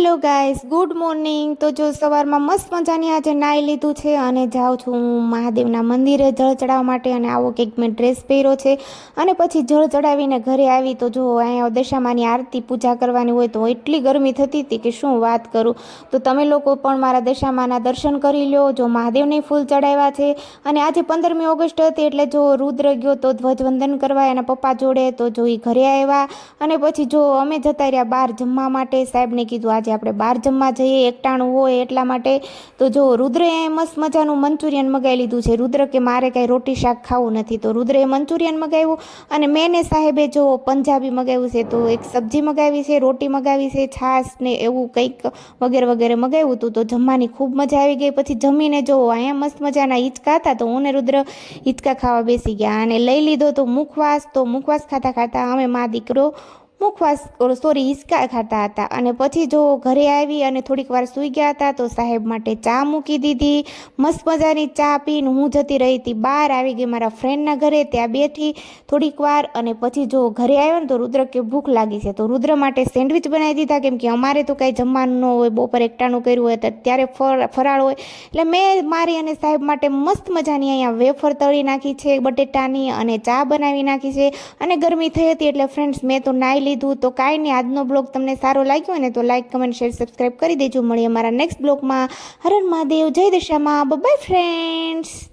Hello guys, good morning. તો જો સવારમાં મસ્ત મજાની આજે નાહી લીધું છે અને જાઉં છું હું મહાદેવના મંદિરે જળ ચડાવવા માટે। અને આવો કંઈક મેં ડ્રેસ પહેર્યો છે અને પછી જળ ચડાવીને ઘરે આવી તો જો અહીંયા દશામાની આરતી પૂજા કરવાની હોય તો એટલી ગરમી થતી હતી કે શું વાત કરું। તો તમે લોકો પણ મારા દશામાના દર્શન કરી લો। જો મહાદેવને ફૂલ ચડાવ્યા છે અને આજે 15મી ઓગસ્ટ હતી એટલે જો રુદ્ર ગયો તો ધ્વજવંદન કરવા એના પપ્પા જોડે, તો જો એ ઘરે આવ્યા અને પછી જો અમે જતા રહ્યા બહાર જમવા માટે। સાહેબને કીધું આજે આપણે બહાર જમવા જઈએ, એકટાણું હોય એટલા માટે। તો જો રુદ્રએ મસ્ત મજાનું મંચુરિયન મગાવી લીધું છે। રુદ્ર કે મારે કાંઈ રોટી શાક ખાવું નથી, તો રુદ્રએ મંચુરિયન મગાવ્યું અને મેં ને સાહેબે જો પંજાબી મગાવ્યું છે। તો એક સબ્જી મગાવી છે, રોટી મગાવી છે, છાશ ને એવું કંઈક વગેરે વગેરે મગાવ્યું હતું। તો જમવાની ખૂબ મજા આવી ગઈ। પછી જમીને જો અહીંયા મસ્ત મજાના હિંચકા હતા તો હું ને રુદ્ર હિંચકા ખાવા બેસી ગયા અને લઈ લીધો તો મુખવાસ। તો મુખવાસ ખાતા ખાતા અમે મા દીકરો હિંચકા ખાતા હતા। અને પછી જો ઘરે આવી અને થોડીક વાર સૂઈ ગયા હતા તો સાહેબ માટે ચા મૂકી દીધી। મસ્ત મજાની ચા પીને હું જતી રહી હતી બહાર, આવી ગઈ મારા ફ્રેન્ડના ઘરે, ત્યાં બેઠી થોડીક વાર અને પછી જો ઘરે આવ્યો ને તો રુદ્ર કે ભૂખ લાગી છે તો રુદ્ર માટે સેન્ડવિચ બનાવી દીધા, કેમ કે અમારે તો કાંઈ જમવાનું ન હોય, બપોર એકટાણું કર્યું હોય તો ત્યારે ફરાળ હોય એટલે મેં મારી અને સાહેબ માટે મસ્ત મજાની અહીંયા વેફર તળી નાખી છે બટેટાની અને ચા બનાવી નાખી છે। અને ગરમી થઈ હતી એટલે ફ્રેન્ડ્સ મેં તો નાહી લીધું। તો કાંઈ નહીં, આજનો બ્લોગ તમને સારો લાગ્યો હોય ને તો લાઈક, કમેન્ટ, શેર, સબસ્ક્રાઈબ કરી દેજો। મળીએ અમારા નેક્સ્ટ બ્લોગમાં। હર હર મહાદેવ, જય દશામાં, બાય ફ્રેન્ડ્સ।